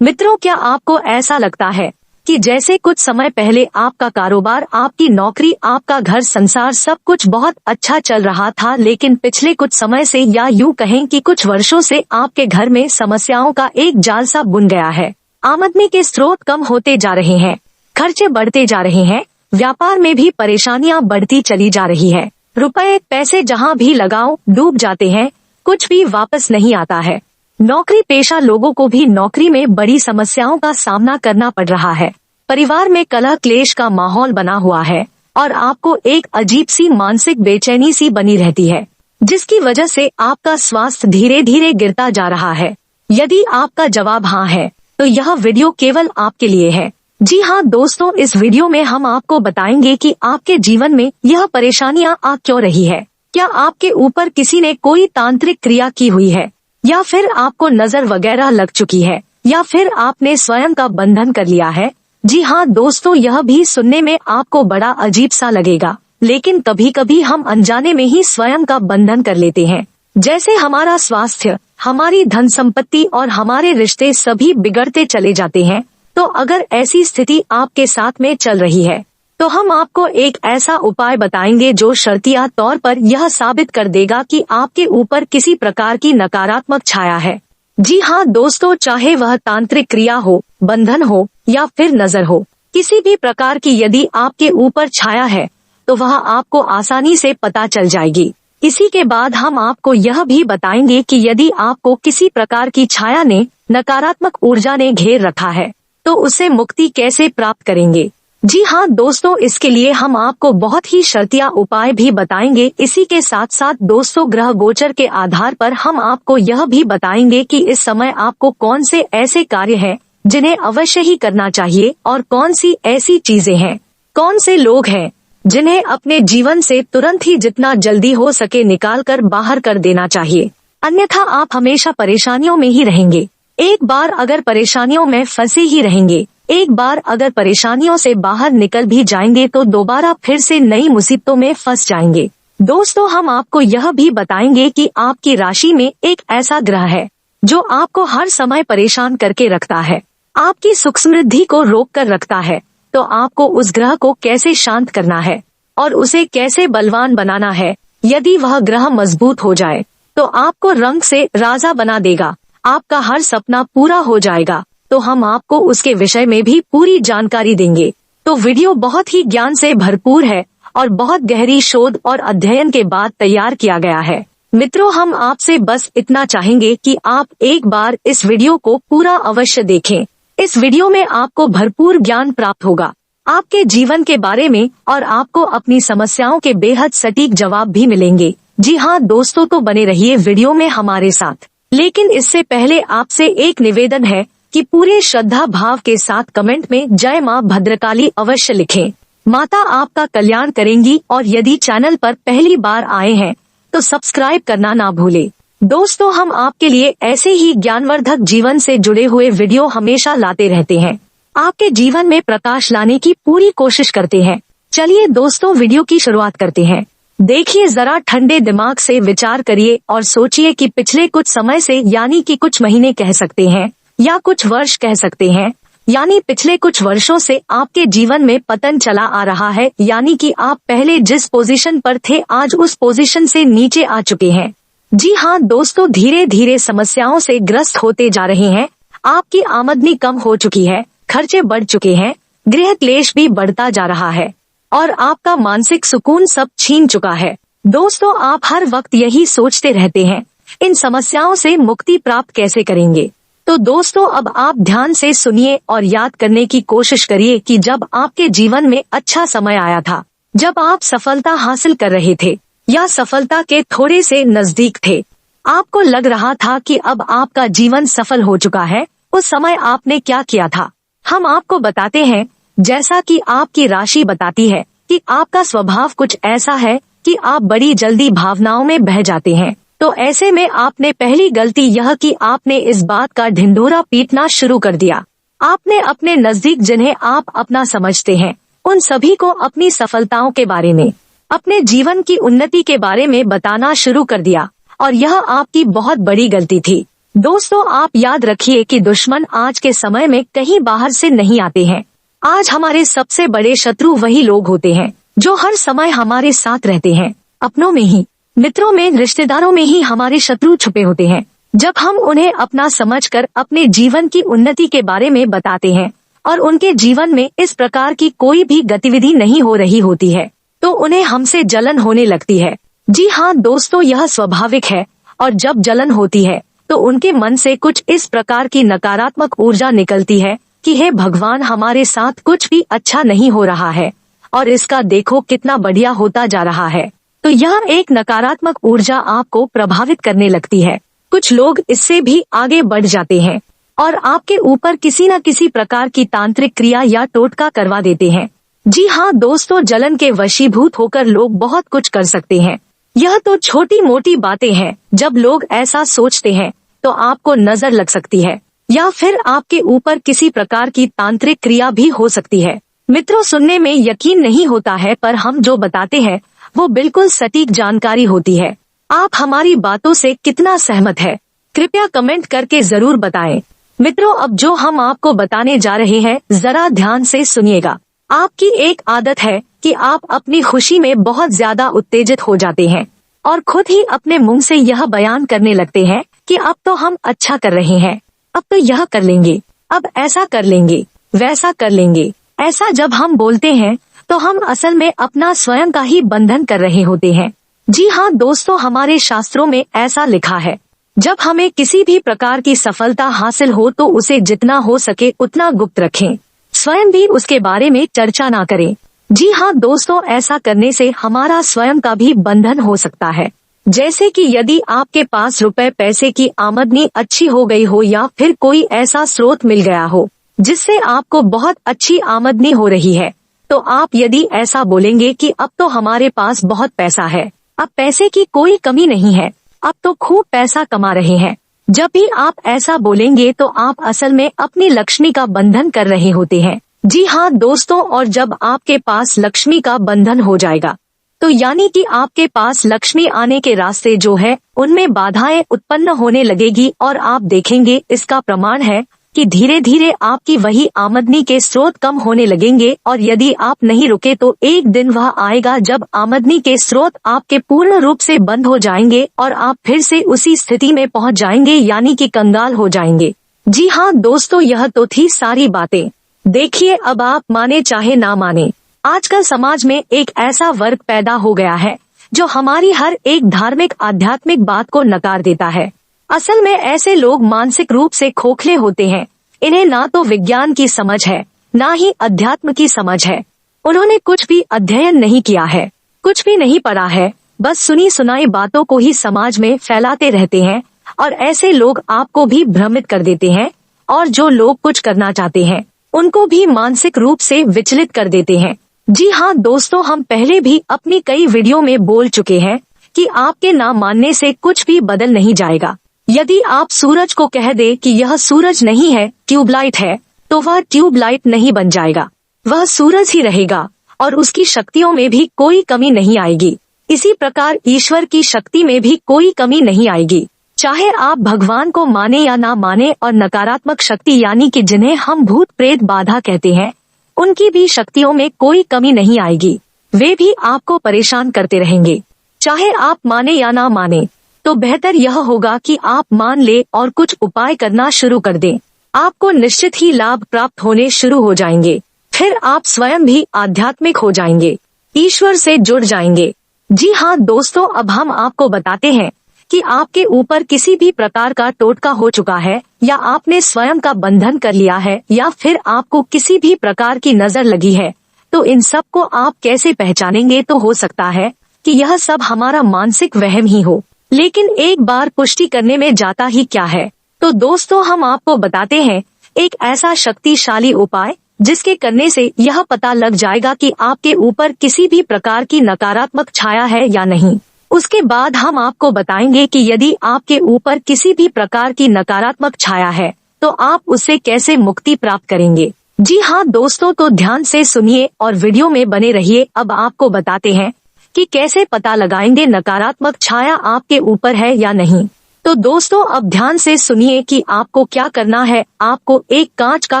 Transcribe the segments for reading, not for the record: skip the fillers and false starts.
मित्रों, क्या आपको ऐसा लगता है कि जैसे कुछ समय पहले आपका कारोबार, आपकी नौकरी, आपका घर संसार सब कुछ बहुत अच्छा चल रहा था, लेकिन पिछले कुछ समय से या यूं कहें कि कुछ वर्षों से आपके घर में समस्याओं का एक जाल सा बुन गया है। आमदनी के स्रोत कम होते जा रहे हैं, खर्चे बढ़ते जा रहे हैं, व्यापार में भी परेशानियां बढ़ती चली जा रही है। रुपए पैसे जहां भी लगाओ डूब जाते हैं, कुछ भी वापस नहीं आता है। नौकरी पेशा लोगों को भी नौकरी में बड़ी समस्याओं का सामना करना पड़ रहा है। परिवार में कलह क्लेश का माहौल बना हुआ है और आपको एक अजीब सी मानसिक बेचैनी सी बनी रहती है, जिसकी वजह से आपका स्वास्थ्य धीरे धीरे गिरता जा रहा है। यदि आपका जवाब हाँ है तो यह वीडियो केवल आपके लिए है। जी हाँ दोस्तों, इस वीडियो में हम आपको बताएंगे कि आपके जीवन में यह परेशानियां आ क्यों रही है। क्या आपके ऊपर किसी ने कोई तांत्रिक क्रिया की हुई है, या फिर आपको नजर वगैरह लग चुकी है, या फिर आपने स्वयं का बंधन कर लिया है। जी हाँ दोस्तों, यह भी सुनने में आपको बड़ा अजीब सा लगेगा, लेकिन कभी कभी हम अनजाने में ही स्वयं का बंधन कर लेते हैं। जैसे हमारा स्वास्थ्य, हमारी धन संपत्ति और हमारे रिश्ते सभी बिगड़ते चले जाते हैं। तो अगर ऐसी स्थिति आपके साथ में चल रही है तो हम आपको एक ऐसा उपाय बताएंगे जो शर्तिया तौर पर यह साबित कर देगा कि आपके ऊपर किसी प्रकार की नकारात्मक छाया है। जी हाँ दोस्तों, चाहे वह तांत्रिक क्रिया हो, बंधन हो या फिर नजर हो, किसी भी प्रकार की यदि आपके ऊपर छाया है तो वह आपको आसानी से पता चल जाएगी। इसी के बाद हम आपको यह भी बताएंगे कि यदि आपको किसी प्रकार की छाया ने, नकारात्मक ऊर्जा ने घेर रखा है तो उससे मुक्ति कैसे प्राप्त करेंगे। जी हाँ दोस्तों, इसके लिए हम आपको बहुत ही शर्तिया उपाय भी बताएंगे। इसी के साथ साथ दोस्तों, ग्रह गोचर के आधार पर हम आपको यह भी बताएंगे कि इस समय आपको कौन से ऐसे कार्य हैं जिन्हें अवश्य ही करना चाहिए और कौन सी ऐसी चीजें हैं, कौन से लोग हैं जिन्हें अपने जीवन से तुरंत ही जितना जल्दी हो सके निकाल कर बाहर कर देना चाहिए, अन्यथा आप हमेशा परेशानियों में ही रहेंगे। एक बार अगर परेशानियों में फंसे ही रहेंगे, एक बार अगर परेशानियों से बाहर निकल भी जाएंगे तो दोबारा फिर से नई मुसीबतों में फंस जाएंगे। दोस्तों, हम आपको यह भी बताएंगे कि आपकी राशि में एक ऐसा ग्रह है जो आपको हर समय परेशान करके रखता है, आपकी सुख समृद्धि को रोक कर रखता है। तो आपको उस ग्रह को कैसे शांत करना है और उसे कैसे बलवान बनाना है। यदि वह ग्रह मजबूत हो जाए तो आपको रंग से राजा बना देगा, आपका हर सपना पूरा हो जाएगा। तो हम आपको उसके विषय में भी पूरी जानकारी देंगे। तो वीडियो बहुत ही ज्ञान से भरपूर है और बहुत गहरी शोध और अध्ययन के बाद तैयार किया गया है। मित्रों, हम आपसे बस इतना चाहेंगे कि आप एक बार इस वीडियो को पूरा अवश्य देखें। इस वीडियो में आपको भरपूर ज्ञान प्राप्त होगा आपके जीवन के बारे में और आपको अपनी समस्याओं के बेहद सटीक जवाब भी मिलेंगे। जी हाँ दोस्तों, तो बने रहिए वीडियो में हमारे साथ। लेकिन इससे पहले आपसे एक निवेदन है कि पूरे श्रद्धा भाव के साथ कमेंट में जय माँ भद्रकाली अवश्य लिखें। माता आपका कल्याण करेंगी और यदि चैनल पर पहली बार आए हैं तो सब्सक्राइब करना ना भूले। दोस्तों, हम आपके लिए ऐसे ही ज्ञानवर्धक जीवन से जुड़े हुए वीडियो हमेशा लाते रहते हैं, आपके जीवन में प्रकाश लाने की पूरी कोशिश करते हैं। चलिए दोस्तों, वीडियो की शुरुआत करते हैं। देखिए, जरा ठंडे दिमाग से विचार करिए और सोचिए कि पिछले कुछ समय से, यानी कि कुछ महीने कह सकते हैं या कुछ वर्ष कह सकते हैं, यानी पिछले कुछ वर्षों से आपके जीवन में पतन चला आ रहा है। यानी कि आप पहले जिस पोजीशन पर थे आज उस पोजीशन से नीचे आ चुके हैं। जी हाँ दोस्तों, धीरे धीरे समस्याओं से ग्रस्त होते जा रहे हैं। आपकी आमदनी कम हो चुकी है, खर्चे बढ़ चुके हैं, गृह क्लेश भी बढ़ता जा रहा है और आपका मानसिक सुकून सब छीन चुका है। दोस्तों, आप हर वक्त यही सोचते रहते हैं, इन समस्याओं से मुक्ति प्राप्त कैसे करेंगे। तो दोस्तों, अब आप ध्यान से सुनिए और याद करने की कोशिश करिए कि जब आपके जीवन में अच्छा समय आया था, जब आप सफलता हासिल कर रहे थे या सफलता के थोड़े से नजदीक थे, आपको लग रहा था कि अब आपका जीवन सफल हो चुका है, उस समय आपने क्या किया था। हम आपको बताते हैं, जैसा कि आपकी राशि बताती है कि आपका स्वभाव कुछ ऐसा है कि आप बड़ी जल्दी भावनाओं में बह जाते हैं। तो ऐसे में आपने पहली गलती यह कि आपने इस बात का ढिंढोरा पीटना शुरू कर दिया। आपने अपने नजदीक जिन्हें आप अपना समझते हैं उन सभी को अपनी सफलताओं के बारे में, अपने जीवन की उन्नति के बारे में बताना शुरू कर दिया और यह आपकी बहुत बड़ी गलती थी। दोस्तों, आप याद रखिए कि दुश्मन आज के समय में कहीं बाहर से नहीं आते हैं। आज हमारे सबसे बड़े शत्रु वही लोग होते हैं जो हर समय हमारे साथ रहते हैं। अपनों में ही, मित्रों में, रिश्तेदारों में ही हमारे शत्रु छुपे होते हैं। जब हम उन्हें अपना समझकर अपने जीवन की उन्नति के बारे में बताते हैं और उनके जीवन में इस प्रकार की कोई भी गतिविधि नहीं हो रही होती है, तो उन्हें हमसे जलन होने लगती है। जी हाँ दोस्तों, यह स्वाभाविक है। और जब जलन होती है तो उनके मन से कुछ इस प्रकार की नकारात्मक ऊर्जा निकलती है कि हे भगवान, हमारे साथ कुछ भी अच्छा नहीं हो रहा है और इसका देखो कितना बढ़िया होता जा रहा है। तो यह एक नकारात्मक ऊर्जा आपको प्रभावित करने लगती है। कुछ लोग इससे भी आगे बढ़ जाते हैं और आपके ऊपर किसी न किसी प्रकार की तांत्रिक क्रिया या टोटका करवा देते हैं। जी हाँ दोस्तों, जलन के वशीभूत होकर लोग बहुत कुछ कर सकते हैं। यह तो छोटी मोटी बातें हैं। जब लोग ऐसा सोचते हैं तो आपको नजर लग सकती है या फिर आपके ऊपर किसी प्रकार की तांत्रिक क्रिया भी हो सकती है। मित्रों, सुनने में यकीन नहीं होता है, पर हम जो बताते हैं वो बिल्कुल सटीक जानकारी होती है। आप हमारी बातों से कितना सहमत है, कृपया कमेंट करके जरूर बताएं। मित्रों, अब जो हम आपको बताने जा रहे हैं, जरा ध्यान से सुनिएगा। आपकी एक आदत है कि आप अपनी खुशी में बहुत ज्यादा उत्तेजित हो जाते हैं और खुद ही अपने मुंह से यह बयान करने लगते हैं कि अब तो हम अच्छा कर रहे हैं, अब तो यह कर लेंगे, अब ऐसा कर लेंगे, वैसा कर लेंगे। ऐसा जब हम बोलते हैं तो हम असल में अपना स्वयं का ही बंधन कर रहे होते हैं। जी हाँ दोस्तों, हमारे शास्त्रों में ऐसा लिखा है, जब हमें किसी भी प्रकार की सफलता हासिल हो तो उसे जितना हो सके उतना गुप्त रखें, स्वयं भी उसके बारे में चर्चा ना करें। जी हाँ दोस्तों, ऐसा करने से हमारा स्वयं का भी बंधन हो सकता है। जैसे कि यदि आपके पास रुपए पैसे की आमदनी अच्छी हो गई हो या फिर कोई ऐसा स्रोत मिल गया हो जिससे आपको बहुत अच्छी आमदनी हो रही है, तो आप यदि ऐसा बोलेंगे कि अब तो हमारे पास बहुत पैसा है, अब पैसे की कोई कमी नहीं है, अब तो खूब पैसा कमा रहे हैं, जब भी आप ऐसा बोलेंगे तो आप असल में अपनी लक्ष्मी का बंधन कर रहे होते हैं। जी हाँ दोस्तों, और जब आपके पास लक्ष्मी का बंधन हो जाएगा तो यानी कि आपके पास लक्ष्मी आने के रास्ते जो है उनमें बाधाएं उत्पन्न होने लगेगी और आप देखेंगे, इसका प्रमाण है कि धीरे धीरे आपकी वही आमदनी के स्रोत कम होने लगेंगे और यदि आप नहीं रुके तो एक दिन वह आएगा जब आमदनी के स्रोत आपके पूर्ण रूप से बंद हो जाएंगे और आप फिर से उसी स्थिति में पहुंच जाएंगे, यानी कि कंगाल हो जाएंगे। जी हाँ दोस्तों, यह तो थी सारी बातें। देखिए, अब आप माने चाहे ना माने, आजकल समाज में एक ऐसा वर्ग पैदा हो गया है जो हमारी हर एक धार्मिक आध्यात्मिक बात को नकार देता है। असल में ऐसे लोग मानसिक रूप से खोखले होते हैं। इन्हें ना तो विज्ञान की समझ है, ना ही अध्यात्म की समझ है। उन्होंने कुछ भी अध्ययन नहीं किया है, कुछ भी नहीं पढ़ा है, बस सुनी सुनाई बातों को ही समाज में फैलाते रहते हैं और ऐसे लोग आपको भी भ्रमित कर देते हैं और जो लोग कुछ करना चाहते हैं उनको भी मानसिक रूप से विचलित कर देते हैं। जी हाँ दोस्तों, हम पहले भी अपनी कई वीडियो में बोल चुके हैं कि आपके ना मानने से कुछ भी बदल नहीं जाएगा। यदि आप सूरज को कह दे कि यह सूरज नहीं है, ट्यूबलाइट है, तो वह ट्यूबलाइट नहीं बन जाएगा, वह सूरज ही रहेगा और उसकी शक्तियों में भी कोई कमी नहीं आएगी। इसी प्रकार ईश्वर की शक्ति में भी कोई कमी नहीं आएगी। चाहे आप भगवान को माने या ना माने, और नकारात्मक शक्ति यानी कि जिन्हें हम भूत प्रेत बाधा कहते हैं, उनकी भी शक्तियों में कोई कमी नहीं आएगी। वे भी आपको परेशान करते रहेंगे। चाहे आप माने या ना माने, तो बेहतर यह होगा कि आप मान ले और कुछ उपाय करना शुरू कर दें। आपको निश्चित ही लाभ प्राप्त होने शुरू हो जाएंगे। फिर आप स्वयं भी आध्यात्मिक हो जाएंगे, ईश्वर से जुड़ जाएंगे। जी हाँ दोस्तों, अब हम आपको बताते हैं कि आपके ऊपर किसी भी प्रकार का टोटका हो चुका है या आपने स्वयं का बंधन कर लिया है या फिर आपको किसी भी प्रकार की नजर लगी है, तो इन सब को आप कैसे पहचानेंगे। तो हो सकता है कि यह सब हमारा मानसिक वहम ही हो, लेकिन एक बार पुष्टि करने में जाता ही क्या है। तो दोस्तों, हम आपको बताते हैं एक ऐसा शक्तिशाली उपाय जिसके करने से यह पता लग जाएगा कि आपके ऊपर किसी भी प्रकार की नकारात्मक छाया है या नहीं। उसके बाद हम आपको बताएंगे कि यदि आपके ऊपर किसी भी प्रकार की नकारात्मक छाया है तो आप उससे कैसे मुक्ति प्राप्त करेंगे। जी हाँ दोस्तों, तो ध्यान से सुनिए और वीडियो में बने रहिए। अब आपको बताते हैं कि कैसे पता लगाएंगे नकारात्मक छाया आपके ऊपर है या नहीं। तो दोस्तों अब ध्यान से सुनिए कि आपको क्या करना है। आपको एक कांच का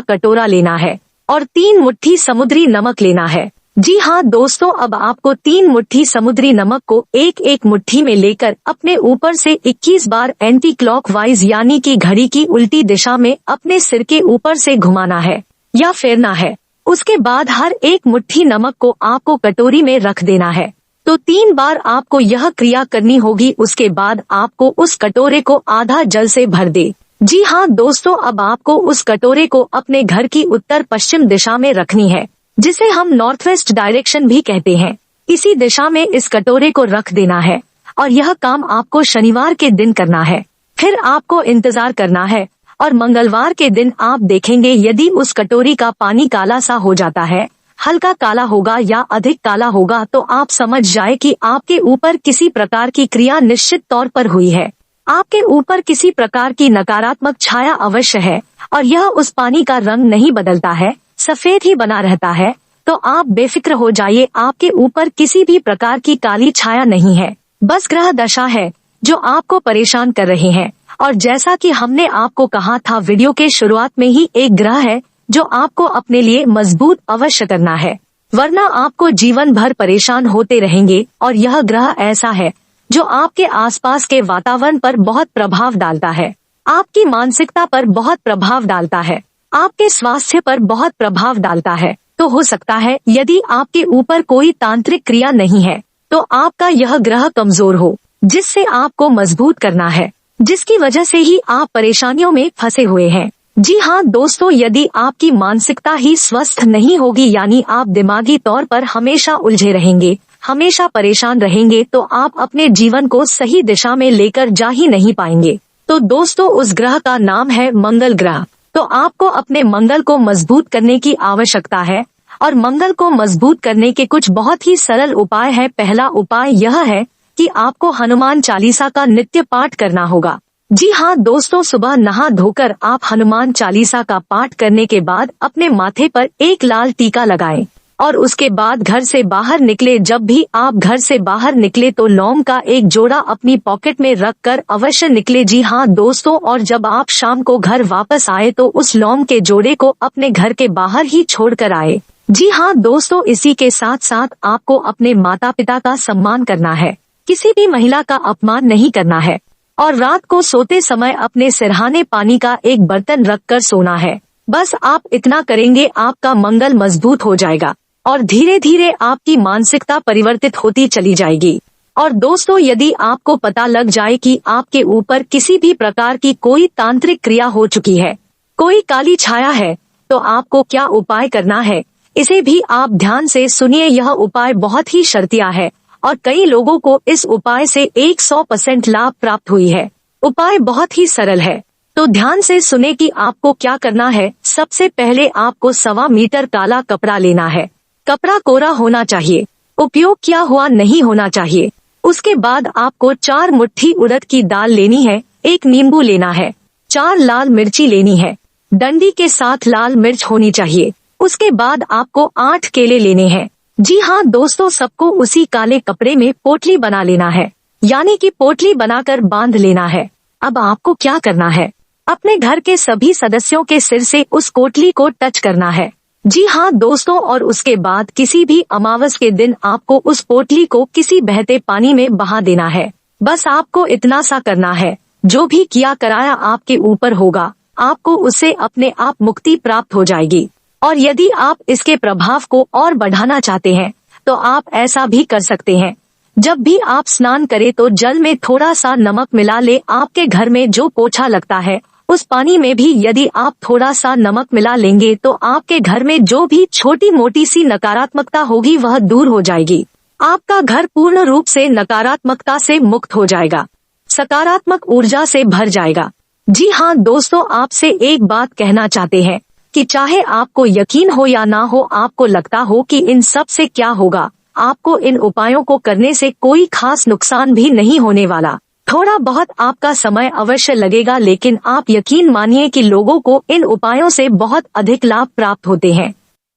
कटोरा लेना है और 3 मुट्ठी समुद्री नमक लेना है। जी हाँ दोस्तों, अब आपको 3 मुट्ठी समुद्री नमक को एक एक मुट्ठी में लेकर अपने ऊपर से 21 बार एंटी क्लॉकवाइज यानी कि घड़ी की उल्टी दिशा में अपने सिर के ऊपर से घुमाना है या फेरना है। उसके बाद हर एक मुट्ठी नमक को आपको कटोरी में रख देना है। तो 3 बार आपको यह क्रिया करनी होगी। उसके बाद आपको उस कटोरे को आधा जल से भर दे। जी हाँ दोस्तों, अब आपको उस कटोरे को अपने घर की उत्तर पश्चिम दिशा में रखनी है, जिसे हम नॉर्थ वेस्ट डायरेक्शन भी कहते हैं। इसी दिशा में इस कटोरे को रख देना है और यह काम आपको शनिवार के दिन करना है। फिर आपको इंतजार करना है और मंगलवार के दिन आप देखेंगे यदि उस कटोरी का पानी काला सा हो जाता है, हल्का काला होगा या अधिक काला होगा, तो आप समझ जाए कि आपके ऊपर किसी प्रकार की क्रिया निश्चित तौर पर हुई है। आपके ऊपर किसी प्रकार की नकारात्मक छाया अवश्य है और यह उस पानी का रंग नहीं बदलता है, सफेद ही बना रहता है। तो आप बेफिक्र हो जाइए, आपके ऊपर किसी भी प्रकार की काली छाया नहीं है, बस ग्रह दशा है जो आपको परेशान कर रहे हैं। और जैसा कि हमने आपको कहा था वीडियो के शुरुआत में ही, एक ग्रह है जो आपको अपने लिए मजबूत अवश्य करना है, वरना आपको जीवन भर परेशान होते रहेंगे। और यह ग्रह ऐसा है जो आपके आसपास के वातावरण पर बहुत प्रभाव डालता है, आपकी मानसिकता पर बहुत प्रभाव डालता है, आपके स्वास्थ्य पर बहुत प्रभाव डालता है। तो हो सकता है यदि आपके ऊपर कोई तांत्रिक क्रिया नहीं है तो आपका यह ग्रह कमजोर हो, जिससे आपको मजबूत करना है, जिसकी वजह से ही आप परेशानियों में फंसे हुए हैं। जी हाँ दोस्तों, यदि आपकी मानसिकता ही स्वस्थ नहीं होगी, यानी आप दिमागी तौर पर हमेशा उलझे रहेंगे, हमेशा परेशान रहेंगे, तो आप अपने जीवन को सही दिशा में लेकर जा ही नहीं पाएंगे। तो दोस्तों, उस ग्रह का नाम है मंगल ग्रह। तो आपको अपने मंगल को मजबूत करने की आवश्यकता है और मंगल को मजबूत करने के कुछ बहुत ही सरल उपाय है। पहला उपाय यह है कि आपको हनुमान चालीसा का नित्य पाठ करना होगा। जी हाँ दोस्तों, सुबह नहा धोकर आप हनुमान चालीसा का पाठ करने के बाद अपने माथे पर एक लाल टीका लगाएं और उसके बाद घर से बाहर निकले, जब भी आप घर से बाहर निकले तो लौंग का एक जोड़ा अपनी पॉकेट में रख कर अवश्य निकले। जी हाँ दोस्तों, और जब आप शाम को घर वापस आए तो उस लौंग के जोड़े को अपने घर के बाहर ही छोड़ कर आए। जी हाँ दोस्तों, इसी के साथ साथ आपको अपने माता पिता का सम्मान करना है, किसी भी महिला का अपमान नहीं करना है और रात को सोते समय अपने सिरहाने पानी का एक बर्तन रख कर सोना है। बस आप इतना करेंगे, आपका मंगल मजबूत हो जाएगा और धीरे धीरे आपकी मानसिकता परिवर्तित होती चली जाएगी। और दोस्तों, यदि आपको पता लग जाए कि आपके ऊपर किसी भी प्रकार की कोई तांत्रिक क्रिया हो चुकी है, कोई काली छाया है, तो आपको क्या उपाय करना है, इसे भी आप ध्यान से सुनिए। यह उपाय बहुत ही शर्तिया है और कई लोगों को इस उपाय से 100% लाभ प्राप्त हुई है। उपाय बहुत ही सरल है, तो ध्यान से सुने कि आपको क्या करना है। सबसे पहले आपको 1.25 मीटर काला कपड़ा लेना है। कपड़ा कोरा होना चाहिए, उपयोग किया हुआ नहीं होना चाहिए। उसके बाद आपको 4 मुट्ठी उड़द की दाल लेनी है, 1 नींबू लेना है, 4 लाल मिर्ची लेनी है, डंडी के साथ लाल मिर्च होनी चाहिए। उसके बाद आपको 8 केले लेने हैं। जी हाँ दोस्तों, सबको उसी काले कपड़े में पोटली बना लेना है, यानी कि पोटली बनाकर बांध लेना है। अब आपको क्या करना है, अपने घर के सभी सदस्यों के सिर से उस पोटली को टच करना है। जी हाँ दोस्तों, और उसके बाद किसी भी अमावस के दिन आपको उस पोटली को किसी बहते पानी में बहा देना है। बस आपको इतना सा करना है, जो भी किया कराया आपके ऊपर होगा, आपको उससे अपने आप मुक्ति प्राप्त हो जाएगी। और यदि आप इसके प्रभाव को और बढ़ाना चाहते हैं तो आप ऐसा भी कर सकते हैं, जब भी आप स्नान करें तो जल में थोड़ा सा नमक मिला ले। आपके घर में जो पोछा लगता है उस पानी में भी यदि आप थोड़ा सा नमक मिला लेंगे तो आपके घर में जो भी छोटी मोटी सी नकारात्मकता होगी वह दूर हो जाएगी। आपका घर पूर्ण रूप से नकारात्मकता से मुक्त हो जाएगा, सकारात्मक ऊर्जा से भर जाएगा। जी हाँ दोस्तों, आपसे एक बात कहना चाहते हैं कि चाहे आपको यकीन हो या ना हो, आपको लगता हो कि इन सब से क्या होगा, आपको इन उपायों को करने से कोई खास नुकसान भी नहीं होने वाला। थोड़ा बहुत आपका समय अवश्य लगेगा, लेकिन आप यकीन मानिए कि लोगों को इन उपायों से बहुत अधिक लाभ प्राप्त होते हैं।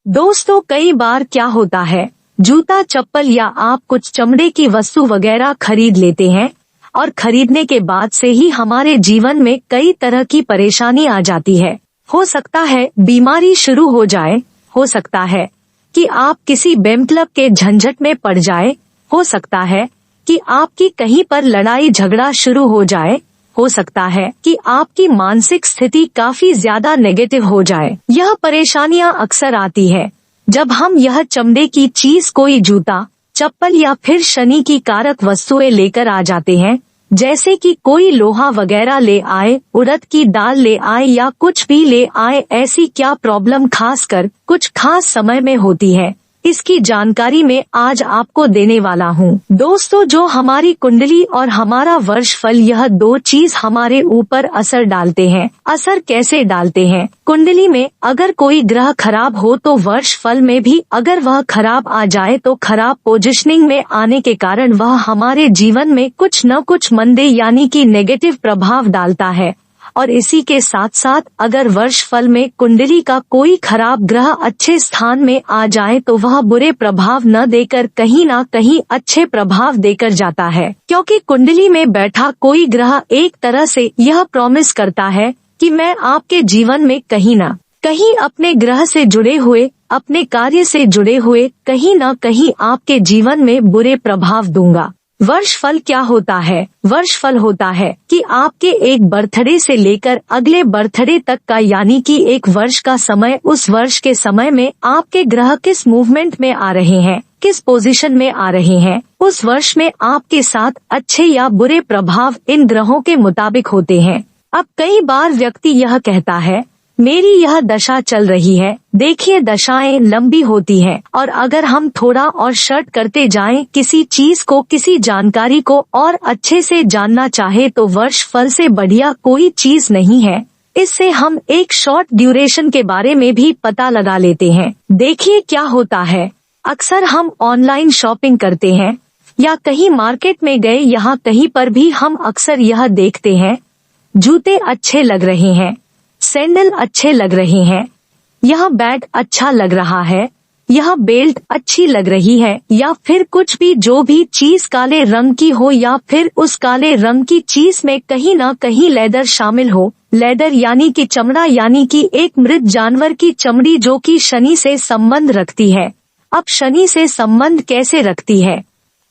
दोस्तों, कई बार क्या होता है, जूता चप्पल या आप कुछ चमड़े की वस्तु वगैरह खरीद लेते हैं और खरीदने के बाद से ही हमारे जीवन में कई तरह की परेशानी आ जाती है। हो सकता है बीमारी शुरू हो जाए, हो सकता है कि आप किसी बेमतलब के झंझट में पड़ जाए, हो सकता है कि आपकी कहीं पर लड़ाई झगड़ा शुरू हो जाए, हो सकता है कि आपकी मानसिक स्थिति काफी ज्यादा नेगेटिव हो जाए। यह परेशानियां अक्सर आती है जब हम यह चमड़े की चीज, कोई जूता, चप्पल या फिर शनि की कारक वस्तुएं लेकर आ जाते हैं, जैसे कि कोई लोहा वगैरह ले आए, उड़द की दाल ले आए या कुछ भी ले आए। ऐसी क्या प्रॉब्लम खासकर कुछ खास समय में होती है, इसकी जानकारी मैं आज आपको देने वाला हूँ। दोस्तों, जो हमारी कुंडली और हमारा वर्ष फल, यह दो चीज हमारे ऊपर असर डालते हैं। असर कैसे डालते हैं? कुंडली में अगर कोई ग्रह खराब हो तो वर्ष फल में भी अगर वह खराब आ जाए तो खराब पोजीशनिंग में आने के कारण वह हमारे जीवन में कुछ न कुछ मंदे यानी कि नेगेटिव प्रभाव डालता है। और इसी के साथ साथ अगर वर्ष फल में कुंडली का कोई खराब ग्रह अच्छे स्थान में आ जाए तो वह बुरे प्रभाव न देकर कहीं ना कहीं अच्छे प्रभाव देकर जाता है, क्योंकि कुंडली में बैठा कोई ग्रह एक तरह से यह प्रॉमिस करता है कि मैं आपके जीवन में कहीं ना कहीं अपने ग्रह से जुड़े हुए, अपने कार्य से जुड़े हुए कहीं ना कहीं आपके जीवन में बुरे प्रभाव दूंगा। वर्ष फल क्या होता है? वर्ष फल होता है कि आपके एक बर्थडे से लेकर अगले बर्थडे तक का यानी कि एक वर्ष का समय, उस वर्ष के समय में आपके ग्रह किस मूवमेंट में आ रहे हैं, किस पोजीशन में आ रहे हैं, उस वर्ष में आपके साथ अच्छे या बुरे प्रभाव इन ग्रहों के मुताबिक होते हैं। अब कई बार व्यक्ति यह कहता है, मेरी यह दशा चल रही है। देखिए, दशाएं लंबी होती हैं और अगर हम थोड़ा और शर्ट करते जाएं, किसी चीज को, किसी जानकारी को और अच्छे से जानना चाहे तो वर्ष फल से बढ़िया कोई चीज नहीं है। इससे हम एक शॉर्ट ड्यूरेशन के बारे में भी पता लगा लेते हैं। देखिए क्या होता है, अक्सर हम ऑनलाइन शॉपिंग करते हैं या कहीं मार्केट में गए, यहाँ कहीं पर भी हम अक्सर यह देखते हैं, जूते अच्छे लग रहे हैं, सैंडल अच्छे लग रहे हैं, यह बैग अच्छा लग रहा है, यह बेल्ट अच्छी लग रही है, या फिर कुछ भी, जो भी चीज काले रंग की हो या फिर उस काले रंग की चीज में कहीं ना कहीं लेदर शामिल हो। लेदर यानी कि चमड़ा, यानी कि एक मृत जानवर की चमड़ी जो कि शनि से संबंध रखती है। अब शनि से संबंध कैसे रखती है,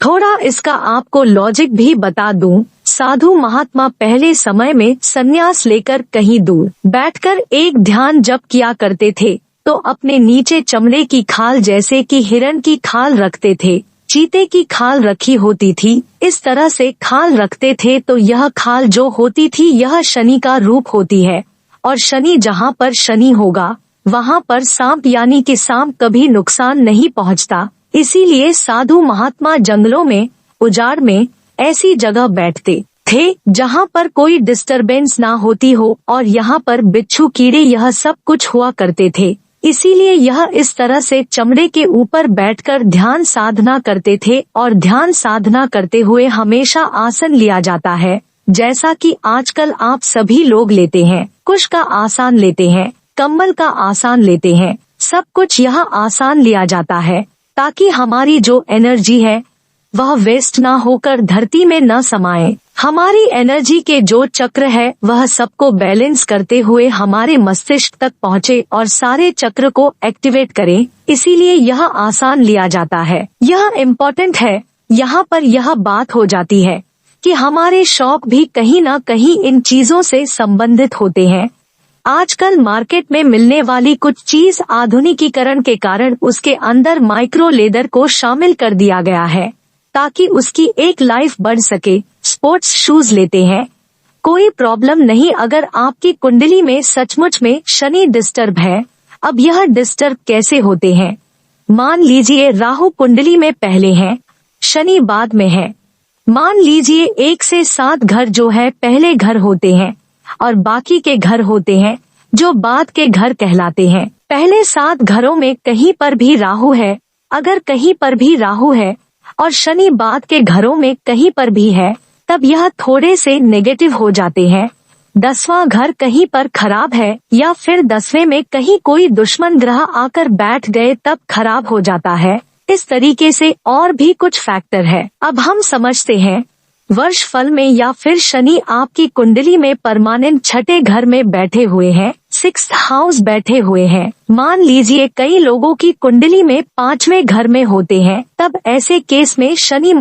थोड़ा इसका आपको लॉजिक भी बता दूं। साधु महात्मा पहले समय में संन्यास लेकर कहीं दूर बैठकर एक ध्यान जप किया करते थे, तो अपने नीचे चमड़े की खाल, जैसे कि हिरण की खाल रखते थे, चीते की खाल रखी होती थी, इस तरह से खाल रखते थे। तो यह खाल जो होती थी यह शनि का रूप होती है, और शनि जहाँ पर शनि होगा वहाँ पर सांप, यानी कि सांप कभी नुकसान नहीं पहुँचता। इसीलिए साधु महात्मा जंगलों में, उजाड़ में ऐसी जगह बैठते थे जहाँ पर कोई डिस्टरबेंस ना होती हो, और यहाँ पर बिच्छू, कीड़े, यह सब कुछ हुआ करते थे। इसीलिए यह इस तरह से चमड़े के ऊपर बैठकर ध्यान साधना करते थे, और ध्यान साधना करते हुए हमेशा आसन लिया जाता है, जैसा कि आजकल आप सभी लोग लेते हैं। कुश का आसान लेते हैं, कंबल का आसान लेते हैं, सब कुछ यह आसान लिया जाता है ताकि हमारी जो एनर्जी है वह वेस्ट ना होकर धरती में न समाये। हमारी एनर्जी के जो चक्र है वह सबको बैलेंस करते हुए हमारे मस्तिष्क तक पहुँचे और सारे चक्र को एक्टिवेट करे। इसीलिए यह आसान लिया जाता है। यह इम्पोर्टेंट है। यहाँ पर यह बात हो जाती है कि हमारे शौक भी कहीं ना कहीं इन चीजों से संबंधित होते हैं। आजकल मार्केट में मिलने वाली कुछ चीज आधुनिकीकरण के कारण उसके अंदर माइक्रो लेदर को शामिल कर दिया गया है ताकि उसकी एक लाइफ बढ़ सके। स्पोर्ट्स शूज लेते हैं, कोई प्रॉब्लम नहीं अगर आपकी कुंडली में सचमुच में शनि डिस्टर्ब है। अब यह डिस्टर्ब कैसे होते हैं? मान लीजिए राहु कुंडली में पहले है, शनि बाद में है। मान लीजिए 1 से 7 घर जो है पहले घर होते हैं और बाकी के घर होते हैं जो बाद के घर कहलाते हैं। पहले 7 घरों में कहीं पर भी राहु है, अगर कहीं पर भी राहु है और शनि बाद के घरों में कहीं पर भी है, तब यह थोड़े से नेगेटिव हो जाते हैं। 10वां घर कहीं पर खराब है या फिर 10वें में कहीं कोई दुश्मन ग्रह आकर बैठ गए तब खराब हो जाता है। इस तरीके से और भी कुछ फैक्टर है। अब हम समझते हैं वर्ष फल में या फिर शनि आपकी कुंडली में परमानेंट छठे घर में बैठे हुए हैं, 6th हाउस बैठे हुए हैं। मान लीजिए कई लोगों की कुंडली में 5वें घर में होते हैं, तब ऐसे केस में शनि